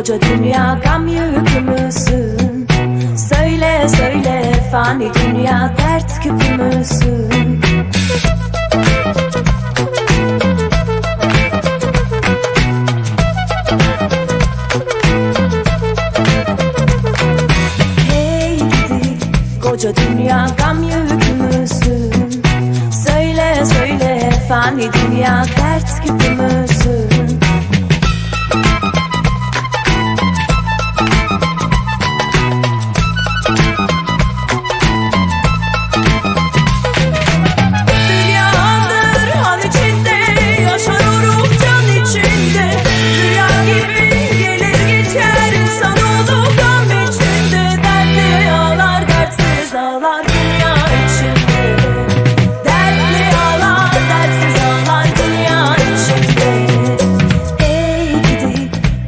koca dünya gam yükü müsün? Söyle söyle fani dünya dert küpü müsün? Hey gidi koca dünya gam yükü müsün? Söyle söyle fani dünya dert küpü müsün?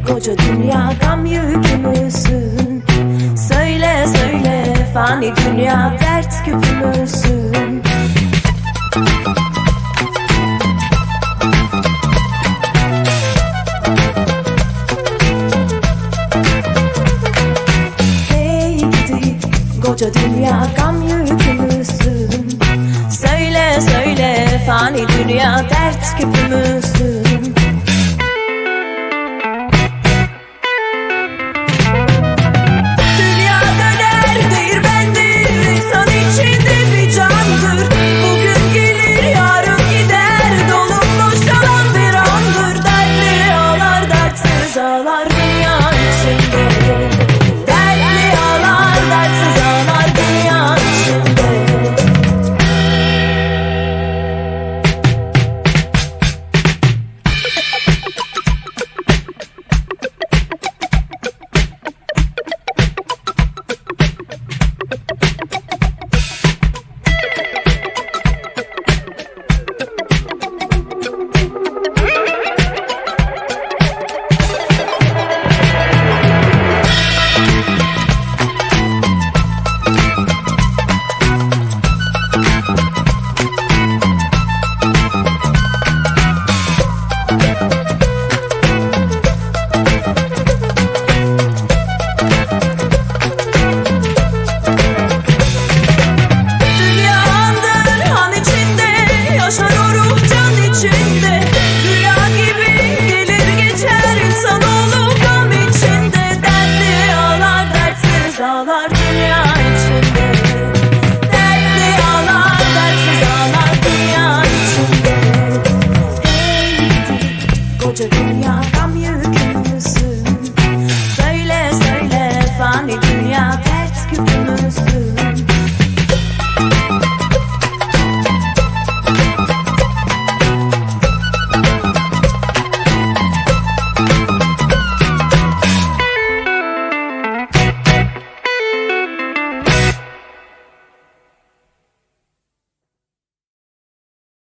Koca dünya gam yükü müsün? Söyle söyle fani dünya dert küpü müsün? Hey gidi koca dünya gam yükü müsün? Söyle söyle fani dünya dert küpü müsün?